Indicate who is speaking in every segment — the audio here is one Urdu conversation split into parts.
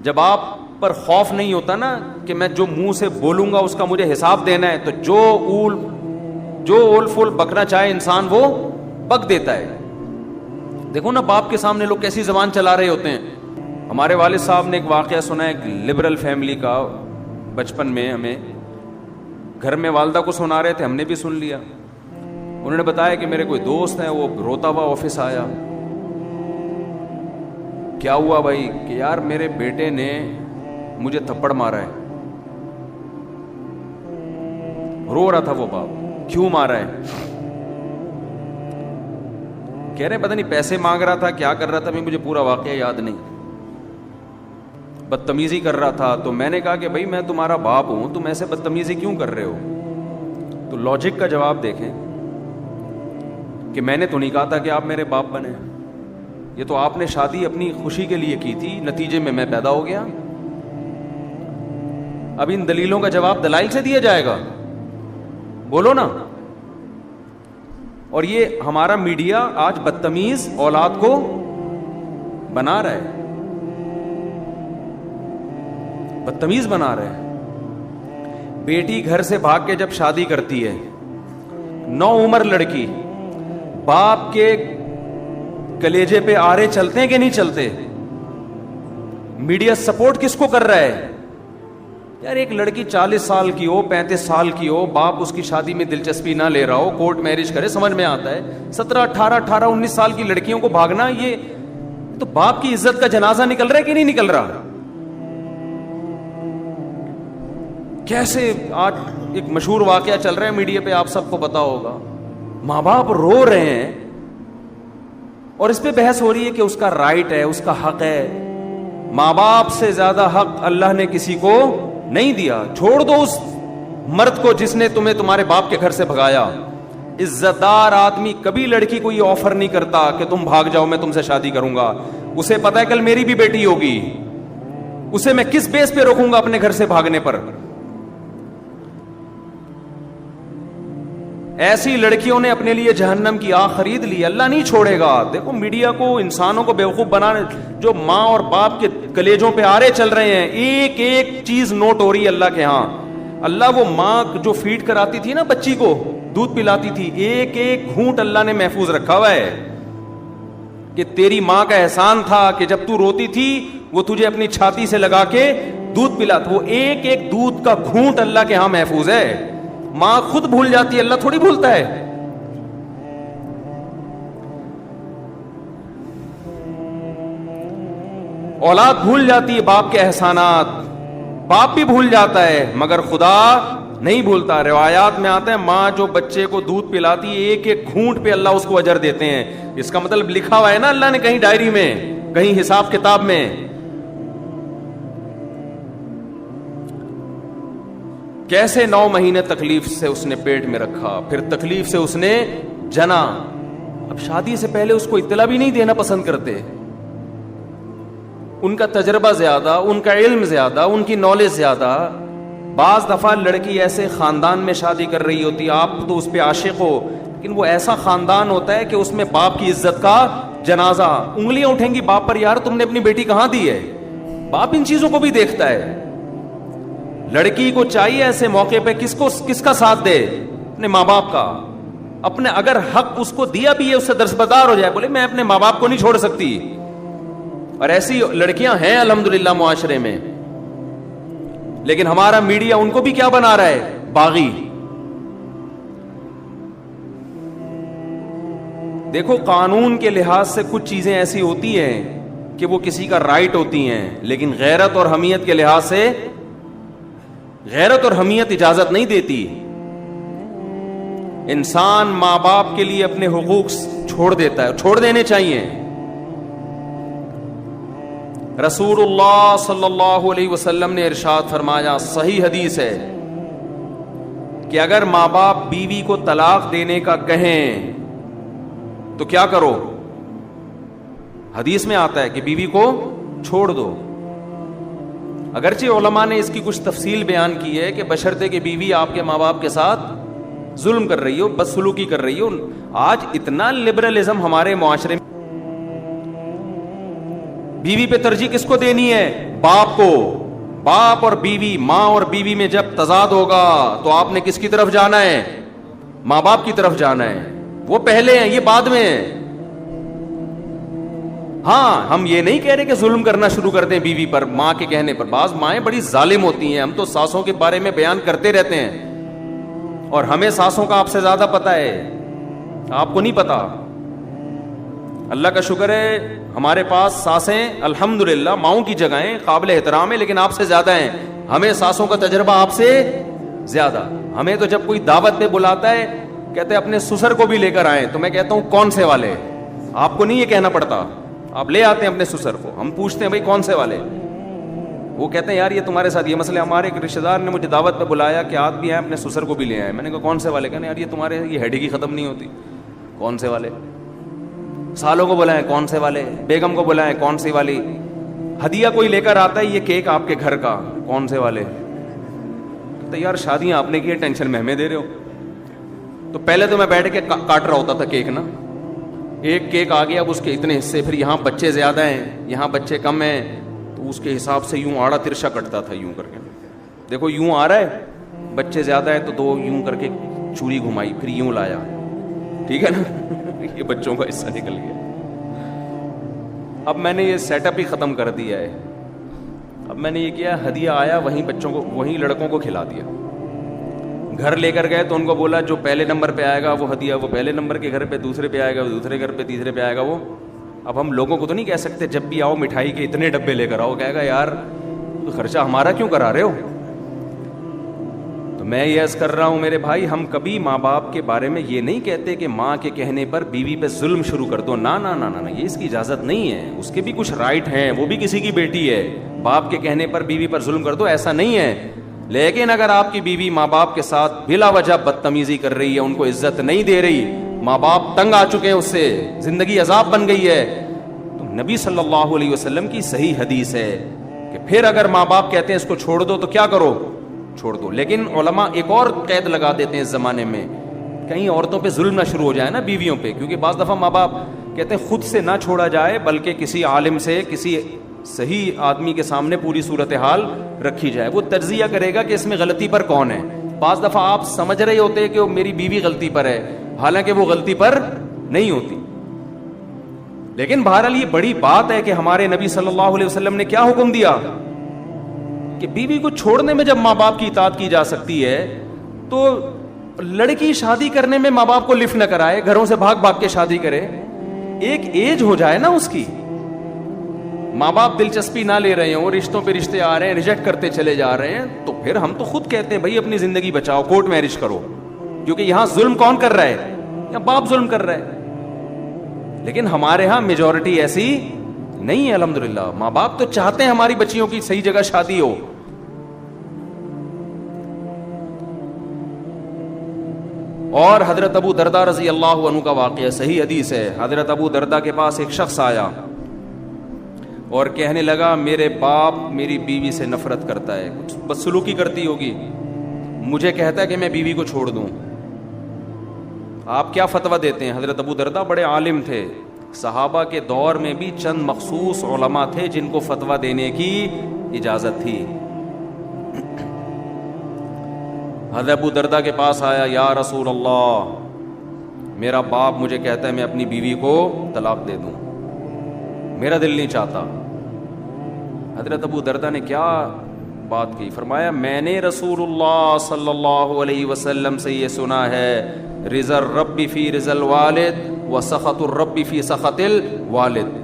Speaker 1: جب آپ پر خوف نہیں ہوتا نا کہ میں جو منہ سے بولوں گا اس کا مجھے حساب دینا ہے، تو جو اول فول بکنا چاہے انسان وہ بک دیتا ہے. دیکھو نا باپ کے سامنے لوگ کیسی زبان چلا رہے ہوتے ہیں. ہمارے والد صاحب نے ایک واقعہ سنا ہے، ایک لبرل فیملی کا. بچپن میں ہمیں گھر میں والدہ کو سنا رہے تھے، ہم نے بھی سن لیا. انہوں نے بتایا کہ میرے کوئی دوست ہے، وہ روتا ہوا آفس آیا. کیا ہوا بھائی؟ کہ یار میرے بیٹے نے مجھے تھپڑ مارا ہے. رو رہا تھا وہ باپ. کیوں مارا ہے؟ کہہ رہے پتہ نہیں پیسے مانگ رہا تھا، کیا کر رہا تھا، مجھے پورا واقعہ یاد نہیں. بدتمیزی کر رہا تھا. تو میں نے کہا کہ بھائی میں تمہارا باپ ہوں، تم ایسے بدتمیزی کیوں کر رہے ہو؟ تو لاجک کا جواب دیکھیں کہ میں نے تو نہیں کہا تھا کہ آپ میرے باپ بنے. یہ تو آپ نے شادی اپنی خوشی کے لیے کی تھی، نتیجے میں میں پیدا ہو گیا. اب ان دلیلوں کا جواب دلائل سے دیا جائے گا؟ بولو نا. اور یہ ہمارا میڈیا آج بدتمیز اولاد کو بنا رہا ہے، بدتمیز بنا رہا ہے. بیٹی گھر سے بھاگ کے جب شادی کرتی ہے، نو عمر لڑکی، باپ کے کلیجے پہ آرے چلتے ہیں کہ نہیں چلتے؟ میڈیا سپورٹ کس کو کر رہا ہے؟ یار ایک لڑکی 40 سال کی ہو، 35 سال کی ہو، باپ اس کی شادی میں دلچسپی نہ لے رہا ہو، کورٹ میرج کرے، سمجھ میں آتا ہے. 17 18 19 سال کی لڑکیوں کو بھاگنا، یہ تو باپ کی عزت کا جنازہ نکل رہا ہے کہ نہیں نکل رہا؟ کیسے آج ایک مشہور واقعہ چل رہا ہے میڈیا پہ، آپ سب کو پتا ہوگا. ماں باپ رو رہے ہیں اور اس پہ بحث ہو رہی ہے کہ اس کا رائٹ ہے، اس کا حق ہے. ماں باپ سے زیادہ حق اللہ نے کسی کو نہیں دیا. چھوڑ دو اس مرد کو جس نے تمہیں تمہارے باپ کے گھر سے بھگایا. عزت دار آدمی کبھی لڑکی کو یہ آفر نہیں کرتا کہ تم بھاگ جاؤ میں تم سے شادی کروں گا. اسے پتا ہے کل میری بھی بیٹی ہوگی، اسے میں کس بیس پہ روکوں گا اپنے گھر سے بھاگنے پر. ایسی لڑکیوں نے اپنے لیے جہنم کی آگ خرید لی. اللہ نہیں چھوڑے گا. دیکھو میڈیا کو انسانوں کو بیوقوف بنانے، جو ماں اور باپ کے کلیجوں پہ آرے چل رہے ہیں، ایک ایک چیز نوٹ ہو رہی ہے اللہ کے ہاں. اللہ وہ ماں جو فیڈ کراتی تھی نا بچی کو، دودھ پلاتی تھی، ایک ایک گھونٹ اللہ نے محفوظ رکھا ہوا ہے کہ تیری ماں کا احسان تھا کہ جب تو روتی تھی وہ تجھے اپنی چھاتی سے لگا کے دودھ پلاتا. وہ ایک ایک دودھ کا گھونٹ اللہ کے ہاں محفوظ ہے. ماں خود بھول جاتی ہے، اللہ تھوڑی بھولتا ہے. اولاد بھول جاتی ہے باپ کے احسانات، باپ بھی بھول جاتا ہے مگر خدا نہیں بھولتا. روایات میں آتا ہے ماں جو بچے کو دودھ پلاتی ہے، ایک ایک گھونٹ پہ اللہ اس کو اجر دیتے ہیں. اس کا مطلب لکھا ہوا ہے نا اللہ نے کہیں ڈائری میں، کہیں حساب کتاب میں. کیسے 9 مہینے تکلیف سے اس نے پیٹ میں رکھا، پھر تکلیف سے اس نے جنا. اب شادی سے پہلے اس کو اطلاع بھی نہیں دینا پسند کرتے. ان کا تجربہ زیادہ، ان کا علم زیادہ، ان کی نالج زیادہ. بعض دفعہ لڑکی ایسے خاندان میں شادی کر رہی ہوتی، آپ تو اس پہ عاشق ہو، لیکن وہ ایسا خاندان ہوتا ہے کہ اس میں باپ کی عزت کا جنازہ. انگلیاں اٹھیں گی باپ پر، یار تم نے اپنی بیٹی کہاں دی ہے. باپ ان چیزوں کو بھی دیکھتا ہے. لڑکی کو چاہیے ایسے موقع پہ کس کا ساتھ دے؟ اپنے ماں باپ کا. اپنے اگر حق اس کو دیا بھی ہے اس سے درسبدار ہو جائے، بولے میں اپنے ماں باپ کو نہیں چھوڑ سکتی. اور ایسی لڑکیاں ہیں الحمدللہ معاشرے میں. لیکن ہمارا میڈیا ان کو بھی کیا بنا رہا ہے؟ باغی. دیکھو قانون کے لحاظ سے کچھ چیزیں ایسی ہوتی ہیں کہ وہ کسی کا رائٹ ہوتی ہیں، لیکن غیرت اور حمیت کے لحاظ سے غیرت اور حمیت اجازت نہیں دیتی. انسان ماں باپ کے لیے اپنے حقوق چھوڑ دیتا ہے، چھوڑ دینے چاہیے. رسول اللہ صلی اللہ علیہ وسلم نے ارشاد فرمایا، صحیح حدیث ہے، کہ اگر ماں باپ بیوی کو طلاق دینے کا کہیں تو کیا کرو؟ حدیث میں آتا ہے کہ بیوی کو چھوڑ دو. اگرچہ علماء نے اس کی کچھ تفصیل بیان کی ہے کہ بشرطے کہ بیوی آپ کے ماں باپ کے ساتھ ظلم کر رہی ہو، بدسلوکی کر رہی ہو. آج اتنا لبرلزم ہمارے معاشرے میں، بیوی پہ ترجیح کس کو دینی ہے؟ باپ اور بیوی، ماں اور بیوی میں جب تضاد ہوگا تو آپ نے کس کی طرف جانا ہے؟ ماں باپ کی طرف جانا ہے. وہ پہلے ہیں، یہ بعد میں ہیں. ہاں ہم یہ نہیں کہہ رہے کہ ظلم کرنا شروع کر دیں بیوی پر ماں کے کہنے پر. بعض مائیں بڑی ظالم ہوتی ہیں، ہم تو ساسوں کے بارے میں بیان کرتے رہتے ہیں اور ہمیں ساسوں کا آپ سے زیادہ پتا ہے، آپ کو نہیں پتا. اللہ کا شکر ہے ہمارے پاس ساسیں الحمدللہ ماؤں کی جگہیں قابل احترام ہے، لیکن آپ سے زیادہ ہیں. ہمیں ساسوں کا تجربہ آپ سے زیادہ. ہمیں تو جب کوئی دعوت پہ بلاتا ہے کہتے ہیں اپنے سسر کو بھی لے کر آئیں، تو میں کہتا ہوں کون سے والے؟ آپ کو نہیں یہ کہنا پڑتا، آپ لے آتے ہیں اپنے سسر کو. ہم پوچھتے ہیں بھائی کون سے والے؟ وہ کہتے ہیں یار یہ تمہارے ساتھ یہ مسئلہ. ہمارے ایک رشتہ دار نے مجھے دعوت پہ بلایا کہ آپ بھی آئے اپنے سسر کو بھی لے آئے. میں نے کہا کون سے والے؟ کہنے یار یہ تمہارے یہ ہیڈی کی ختم نہیں ہوتی. کون سے والے؟ سالوں کو بلائیں کون سے والے؟ بیگم کو بلائیں کون سی والی؟ ہدیہ کوئی لے کر آتا ہے یہ کیک آپ کے گھر کا، کون سے والے؟ تو یار شادیاں آپ نے کی، ٹینشن میں ہمیں دے رہے ہو. تو پہلے تو میں بیٹھ کے کاٹ رہا ہوتا تھا کیک نا. ایک کیک آ گیا، اب اس کے اتنے حصے، پھر یہاں بچے زیادہ ہیں یہاں بچے کم ہیں، تو اس کے حساب سے یوں آڑا ترشا کٹتا تھا یوں کر کے. دیکھو یوں آ رہا ہے، بچے زیادہ ہیں تو دو یوں کر کے چوری گھمائی، پھر یوں لایا، ٹھیک ہے نا. یہ بچوں کا حصہ نکل گیا. اب میں نے یہ سیٹ اپ ہی ختم کر دیا ہے. اب میں نے یہ کیا، ہدیہ آیا وہیں بچوں کو، وہیں لڑکوں کو کھلا دیا. گھر لے کر گئے تو ان کو بولا جو پہلے نمبر پہ آئے گا وہ ہدیہ وہ پہلے نمبر کے گھر پہ، دوسرے پہ آئے گا وہ دوسرے گھر پہ، تیسرے پہ آئے گا وہ. اب ہم لوگوں کو تو نہیں کہہ سکتے جب بھی آؤ مٹھائی کے اتنے ڈبے لے کر آؤ، کہے گا یار خرچہ ہمارا کیوں کرا رہے ہو. تو میں یہ عرض کر رہا ہوں میرے بھائی، ہم کبھی ماں باپ کے بارے میں یہ نہیں کہتے کہ ماں کے کہنے پر بیوی پہ ظلم شروع کر دو. نا نا نا نا، یہ اس کی اجازت نہیں ہے. اس کے بھی کچھ رائٹ ہیں، وہ بھی کسی کی بیٹی ہے. باپ کے کہنے پر بیوی پر ظلم کر دو، ایسا نہیں ہے. لیکن اگر آپ کی بیوی ماں باپ کے ساتھ بلا وجہ بدتمیزی کر رہی ہے، ان کو عزت نہیں دے رہی، ماں باپ تنگ آ چکے ہیں اس سے، زندگی عذاب بن گئی ہے، تو نبی صلی اللہ علیہ وسلم کی صحیح حدیث ہے کہ پھر اگر ماں باپ کہتے ہیں اس کو چھوڑ دو تو کیا کرو؟ چھوڑ دو. لیکن علماء ایک اور قید لگا دیتے ہیں اس زمانے میں، کہیں عورتوں پہ ظلم نہ شروع ہو جائے نا بیویوں پہ. کیونکہ بعض دفعہ ماں باپ کہتے ہیں خود سے نہ چھوڑا جائے بلکہ کسی عالم سے، کسی صحیح آدمی کے سامنے پوری صورتحال رکھی جائے. وہ تجزیہ کرے گا کہ اس میں غلطی پر کون ہے. بعض دفعہ آپ سمجھ رہے ہوتے کہ وہ میری بیوی غلطی پر ہے، حالانکہ وہ غلطی پر نہیں ہوتی. لیکن بہرحال یہ بڑی بات ہے کہ ہمارے نبی صلی اللہ علیہ وسلم نے کیا حکم دیا کہ بیوی کو چھوڑنے میں جب ماں باپ کی اطاعت کی جا سکتی ہے تو لڑکی شادی کرنے میں ماں باپ کو لفٹ نہ کرائے، گھروں سے بھاگ بھاگ کے شادی کرے. ایک ایج ہو جائے نا اس کی، ماں باپ دلچسپی نہ لے رہے ہوں، رشتوں پہ رشتے آ رہے ہیں، ریجیکٹ کرتے چلے جا رہے ہیں، تو پھر ہم تو خود کہتے ہیں بھائی اپنی زندگی بچاؤ، کورٹ میرج کرو. کیونکہ یہاں ظلم کون کر رہا ہے؟ یہاں باپ ظلم کر رہا ہے. لیکن ہمارے ہاں میجورٹی ایسی نہیں ہے الحمدللہ. ماں باپ تو چاہتے ہیں ہماری بچیوں کی صحیح جگہ شادی ہو. اور حضرت ابو دردہ رضی اللہ عنہ کا واقعہ صحیح حدیث ہے. حضرت ابو دردہ کے پاس ایک شخص آیا اور کہنے لگا میرے باپ میری بیوی سے نفرت کرتا ہے، کچھ بدسلوکی کرتی ہوگی، مجھے کہتا ہے کہ میں بیوی کو چھوڑ دوں. آپ کیا فتویٰ دیتے ہیں؟ حضرت ابو دردہ بڑے عالم تھے، صحابہ کے دور میں بھی چند مخصوص علماء تھے جن کو فتویٰ دینے کی اجازت تھی. حضرت ابو دردہ کے پاس آیا، یا رسول اللہ میرا باپ مجھے کہتا ہے میں اپنی بیوی کو طلاق دے دوں، میرا دل نہیں چاہتا. حضرت ابو دردہ نے کیا بات کی؟ فرمایا میں نے رسول اللہ صلی اللہ علیہ وسلم سے یہ سنا ہے، رضا الرب فی رضا الوالد و سخط الرب فی سخط الوالد.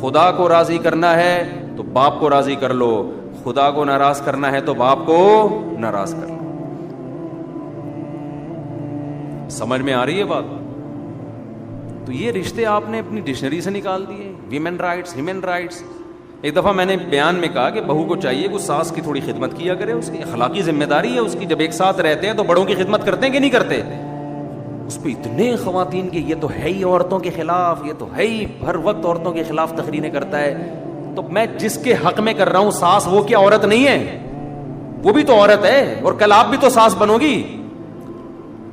Speaker 1: خدا کو راضی کرنا ہے تو باپ کو راضی کر لو، خدا کو ناراض کرنا ہے تو باپ کو ناراض کر لو. سمجھ میں آ رہی ہے بات؟ تو یہ رشتے آپ نے اپنی ڈکشنری سے نکال دیے. Women rights, human rights. ایک دفعہ میں نے بیان میں کہا کہ بہو کو چاہیے کہ ساس کی تھوڑی خدمت کیا کرے، اس کی اخلاقی ذمہ داری ہے اس کی. جب ایک ساتھ رہتے ہیں تو بڑوں کی خدمت کرتے ہیں کہ نہیں کرتے؟ اس پہ اتنے خواتین کے یہ تو ہے ہی عورتوں کے خلاف، یہ تو ہے ہی ہر وقت عورتوں کے خلاف تقریریں کرتا ہے. تو میں جس کے حق میں کر رہا ہوں ساس، وہ کیا عورت نہیں ہے؟ وہ بھی تو عورت ہے، اور کل آپ بھی تو ساس بنو گی.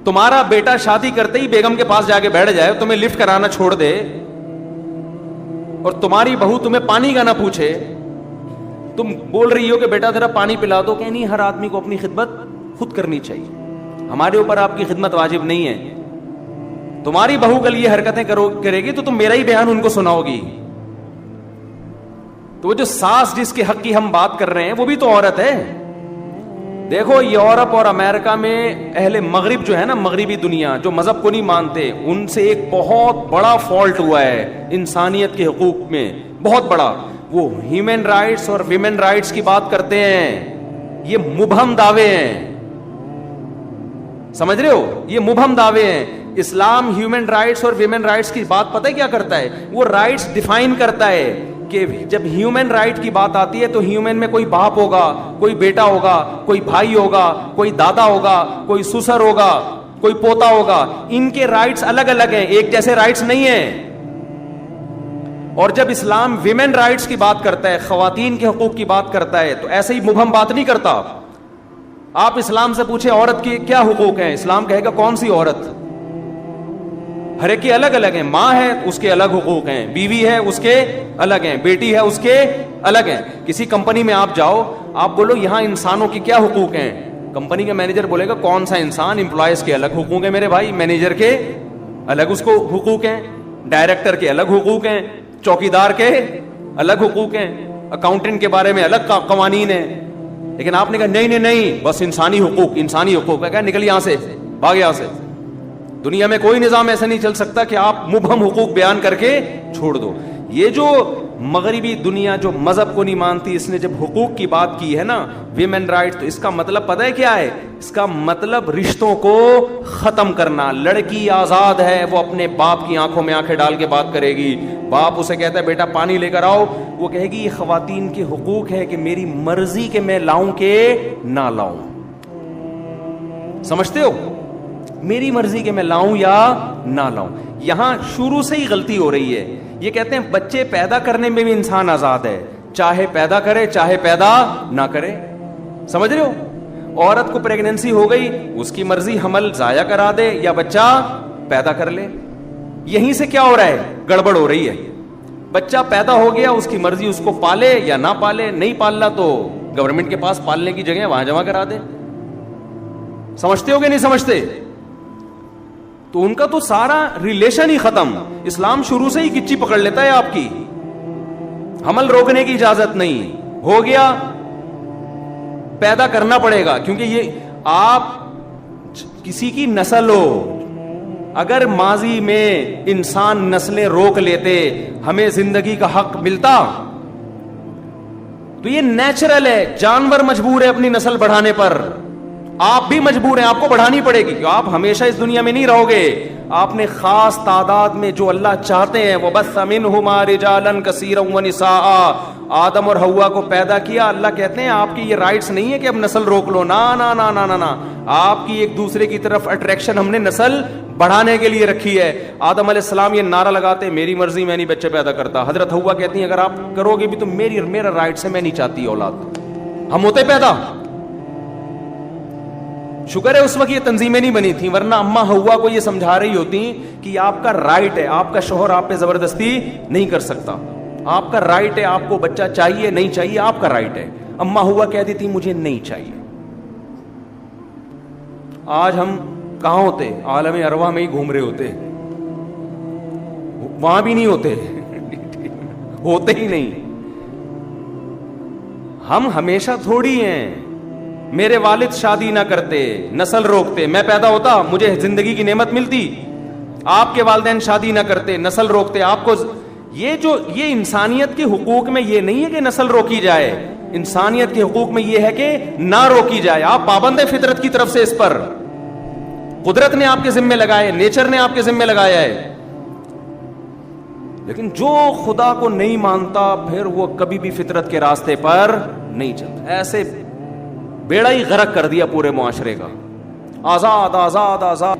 Speaker 1: تمہارا بیٹا شادی کرتے ہی بیگم کے پاس جا کے بیٹھ جائے، تمہیں لفٹ کرانا چھوڑ دے، اور تمہاری بہو تمہیں پانی کا نہ پوچھے، تم بول رہی ہو کہ بیٹا ذرا پانی پلا دو، کہ نہیں، ہر آدمی کو اپنی خدمت خود کرنی چاہیے، ہمارے اوپر آپ کی خدمت واجب نہیں ہے. تمہاری بہو کل یہ حرکتیں کرے گی تو تم میرا ہی بیان ان کو سناؤ گی. تو وہ جو ساس جس کے حق کی ہم بات کر رہے ہیں وہ بھی تو عورت ہے. دیکھو یورپ اور امریکہ میں اہل مغرب جو ہے نا، مغربی دنیا جو مذہب کو نہیں مانتے، ان سے ایک بہت بڑا فالٹ ہوا ہے انسانیت کے حقوق میں، بہت بڑا. وہ ہیومن رائٹس اور ویمن رائٹس کی بات کرتے ہیں، یہ مبہم دعوے ہیں، سمجھ رہے ہو، یہ مبہم دعوے ہیں. اسلام ہیومن رائٹس اور ویمن رائٹس کی بات پتہ ہے کیا کرتا ہے؟ وہ رائٹس ڈیفائن کرتا ہے کہ جب ہیومن رائٹ کی بات آتی ہے تو ہیومن میں کوئی باپ ہوگا، کوئی بیٹا ہوگا، کوئی بھائی ہوگا، کوئی دادا ہوگا، کوئی سسر ہوگا، کوئی پوتا ہوگا. ان کے رائٹس الگ الگ ہیں، ایک جیسے رائٹس نہیں ہیں. اور جب اسلام ویمن رائٹس کی بات کرتا ہے، خواتین کے حقوق کی بات کرتا ہے، تو ایسے ہی مبہم بات نہیں کرتا. آپ اسلام سے پوچھیں عورت کے کیا حقوق ہیں، اسلام کہے گا کون سی عورت؟ ہر ایک کے الگ الگ ہیں. ماں ہے اس کے الگ حقوق ہیں، بیوی ہے اس کے الگ ہیں، بیٹی ہے اس کے الگ ہیں. کسی کمپنی میں آپ جاؤ، آپ بولو یہاں انسانوں کے کیا حقوق ہیں، کمپنی کا مینیجر بولے گا کون سا انسان؟ امپلائیز کے الگ حقوق ہیں میرے بھائی، مینیجر کے الگ اس کو حقوق ہیں، ڈائریکٹر کے الگ حقوق ہیں، چوکیدار کے الگ حقوق ہیں، اکاؤنٹنٹ کے بارے میں الگ قوانین ہیں. لیکن آپ نے کہا نہیں نہیں نہیں، بس انسانی حقوق، انسانی حقوق ہے. کہا نکل یہاں سے، بھاگ یہاں سے. دنیا میں کوئی نظام ایسا نہیں چل سکتا کہ آپ مبہم حقوق بیان کر کے چھوڑ دو. یہ جو مغربی دنیا جو مذہب کو نہیں مانتی، اس نے جب حقوق کی بات کی ہے نا، ویمن رائٹ، تو اس کا مطلب پتہ ہے کیا ہے؟ اس کا مطلب رشتوں کو ختم کرنا. لڑکی آزاد ہے، وہ اپنے باپ کی آنکھوں میں آنکھیں ڈال کے بات کرے گی. باپ اسے کہتا ہے بیٹا پانی لے کر آؤ، وہ کہے گی یہ خواتین کے حقوق ہے کہ میری مرضی کہ میں لاؤں کہ نہ لاؤں. سمجھتے ہو؟ میری مرضی کہ میں لاؤں یا نہ لاؤں. یہاں شروع سے ہی غلطی ہو رہی ہے. یہ کہتے ہیں بچے پیدا کرنے میں بھی انسان آزاد ہے، چاہے پیدا کرے چاہے پیدا نہ کرے. سمجھ رہے ہو؟ عورت کو پریگننسی ہو گئی، اس کی مرضی حمل ضائع کرا دے یا بچہ پیدا کر لے. یہیں سے کیا ہو رہا ہے؟ گڑبڑ ہو رہی ہے. بچہ پیدا ہو گیا، اس کی مرضی اس کو پالے یا نہ پالے. نہیں پالنا تو گورنمنٹ کے پاس پالنے کی جگہ وہاں جمع کرا دے. سمجھتے ہو کہ نہیں سمجھتے؟ تو ان کا تو سارا ریلیشن ہی ختم. اسلام شروع سے ہی گچی پکڑ لیتا ہے آپ کی، حمل روکنے کی اجازت نہیں. ہو گیا پیدا کرنا پڑے گا، کیونکہ یہ آپ کسی کی نسل ہو. اگر ماضی میں انسان نسلیں روک لیتے، ہمیں زندگی کا حق ملتا. تو یہ نیچرل ہے، جانور مجبور ہے اپنی نسل بڑھانے پر، آپ بھی مجبور ہیں، آپ کو بڑھانی پڑے گی. کیوں؟ آپ ہمیشہ اس دنیا میں نہیں رہو گے. آپ نے خاص تعداد میں جو اللہ چاہتے ہیں، وَبَثَّ مِنْهُمَا رِجَالًا كَثِيرًا وَنِسَاءً، آدم اور حوا کو پیدا کیا. اللہ کہتے ہیں آپ کی یہ رائٹس نہیں ہے کہ اب نسل روک لو. نا نا نا نا نا نا، آپ کی ایک دوسرے کی طرف اٹریکشن ہم نے نسل بڑھانے کے لیے رکھی ہے. آدم علیہ السلام یہ نعرہ لگاتے میری مرضی، میں نہیں بچے پیدا کرتا. حضرت حوا کہتی ہیں اگر آپ کرو گے بھی تو میرا رائٹس ہے، میں نہیں چاہتی اولاد. ہم ہوتے پیدا. شکر ہے اس وقت یہ تنظیمیں نہیں بنی تھیں، ورنہ اماں حوا کو یہ سمجھا رہی ہوتی کہ یہ آپ کا رائٹ ہے، آپ کا شوہر آپ پہ زبردستی نہیں کر سکتا. آپ کا رائٹ ہے، آپ کو بچہ چاہیے نہیں چاہیے آپ کا رائٹ ہے. اماں حوا کہتی تھی مجھے نہیں چاہیے. آج ہم کہاں ہوتے؟ عالم ارواح میں ہی گھوم رہے ہوتے، وہاں بھی نہیں ہوتے ہوتے ہی نہیں. ہم ہمیشہ تھوڑی ہیں. میرے والد شادی نہ کرتے، نسل روکتے، میں پیدا ہوتا مجھے زندگی کی نعمت ملتی. آپ کے والدین شادی نہ کرتے، نسل روکتے، آپ کو یہ انسانیت کے حقوق میں یہ نہیں ہے کہ نسل روکی جائے. انسانیت کے حقوق میں یہ ہے کہ نہ روکی جائے. آپ پابند ہیں فطرت کی طرف سے، اس پر قدرت نے آپ کے ذمہ لگائے، نیچر نے آپ کے ذمہ لگایا ہے. لیکن جو خدا کو نہیں مانتا پھر وہ کبھی بھی فطرت کے راستے پر نہیں چلتا. ایسے بیڑا ہی غرق کر دیا پورے معاشرے کا. آزاد آزاد آزاد.